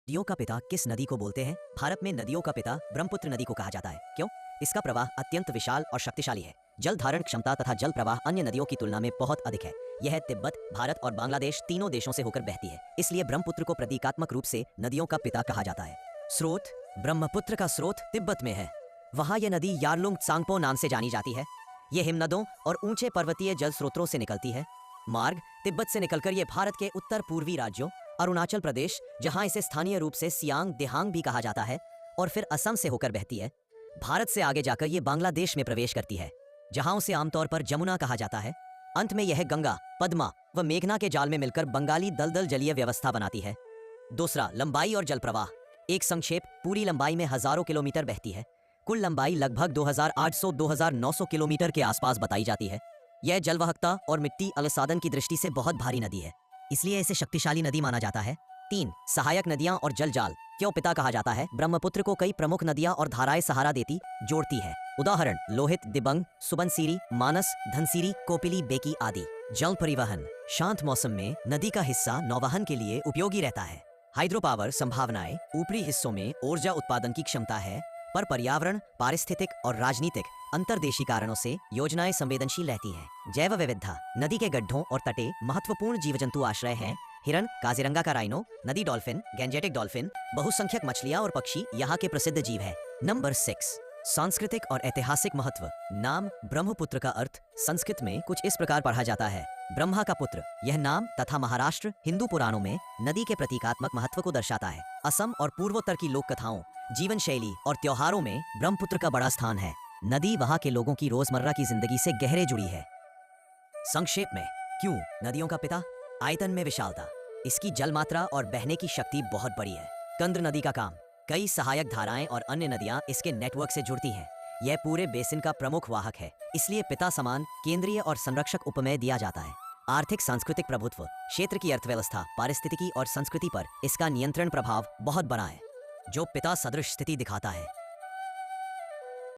नदियों का पिता किस नदी को बोलते हैं? भारत में नदियों का पिता ब्रह्मपुत्र नदी को कहा जाता है। क्यों? इसका प्रवाह अत्यंत विशाल और शक्तिशाली है। जल धारण क्षमता तथा जल प्रवाह अन्य नदियों की तुलना में बहुत अधिक है। यह तिब्बत, भारत और बांग्लादेश तीनों देशों से होकर बहती है। इसलिए ब्रह्मपुत्र को प्रतीकात्मक रूप से नदियों का पिता कहा जाता है। स्रोत: ब्रह्मपुत्र का स्रोत तिब्बत में है। वहाँ यह नदी यारलुंग त्सांगपो नाम से जानी जाती है। ये हिमनदों और ऊंचे पर्वतीय जल स्रोतों से निकलती है। मार्ग: तिब्बत से निकलकर ये भारत के उत्तर पूर्वी राज्यों अरुणाचल प्रदेश, जहां इसे स्थानीय रूप से सियांग देहांग भी कहा जाता है, और फिर असम से होकर बहती है। भारत से आगे जाकर ये बांग्लादेश में प्रवेश करती है, जहां उसे आमतौर पर जमुना कहा जाता है। अंत में यह गंगा, पद्मा व मेघना के जाल में मिलकर बंगाली दलदल जलीय व्यवस्था बनाती है। दूसरा, लंबाई और जल प्रवाह। एक संक्षेप: पूरी लंबाई में हजारों किलोमीटर बहती है। कुल लंबाई लगभग 2800-2900 किलोमीटर के आसपास बताई जाती है। यह जलवाहकता और मिट्टी अलसादन की दृष्टि से बहुत भारी नदी है, इसलिए इसे शक्तिशाली नदी माना जाता है। 3. सहायक नदियां और जलजाल। क्यों पिता कहा जाता है? ब्रह्मपुत्र को कई प्रमुख नदियां और धाराएं सहारा देती, जोड़ती है। उदाहरण: लोहित, दिबंग, सुबनसिरी, मानस, धनसिरी, कोपिली, बेकी आदि। जल परिवहन: शांत मौसम में नदी का हिस्सा नौवहन के लिए उपयोगी रहता है। हाइड्रो पावर संभावनाएं: ऊपरी हिस्सों में ऊर्जा उत्पादन की क्षमता है, पर पर्यावरण, पारिस्थितिक और राजनीतिक अंतर्देशीय कारणों से योजनाएं संवेदनशील रहती हैं। जैव विविधता: नदी के गड्ढों और तटे महत्वपूर्ण जीव जंतु आश्रय हैं। हिरन, काजीरंगा का राइनो, नदी डॉल्फिन, गैंजेटिक डॉल्फिन, बहुसंख्यक मछलियां और पक्षी यहाँ के प्रसिद्ध जीव हैं। नंबर 6. सांस्कृतिक और ऐतिहासिक महत्व। नाम ब्रह्मपुत्र का अर्थ संस्कृत में कुछ इस प्रकार पढ़ा जाता है: ब्रह्मा का पुत्र। यह नाम तथा महाराष्ट्र हिंदू पुराणों में नदी के प्रतीकात्मक महत्व को दर्शाता है। असम और पूर्वोत्तर की लोक कथाओं, जीवन शैली और त्योहारों में ब्रह्मपुत्र का बड़ा स्थान है। नदी वहाँ के लोगों की रोजमर्रा की जिंदगी से गहरे जुड़ी है। संक्षेप में, क्यों नदियों का पिता? आयतन में विशालता, इसकी जल मात्रा और बहने की शक्ति बहुत बड़ी है। कंद्र नदी का काम: कई सहायक धाराएं और अन्य नदियां इसके नेटवर्क से जुड़ती हैं। यह पूरे बेसिन का प्रमुख वाहक है, इसलिए पिता समान केंद्रीय और संरक्षक उपमेय दिया जाता है। आर्थिक सांस्कृतिक प्रभुत्व: क्षेत्र की अर्थव्यवस्था, पारिस्थितिकी और संस्कृति पर इसका नियंत्रण प्रभाव बहुत बड़ा है, जो पिता सदृश स्थिति दिखाता है।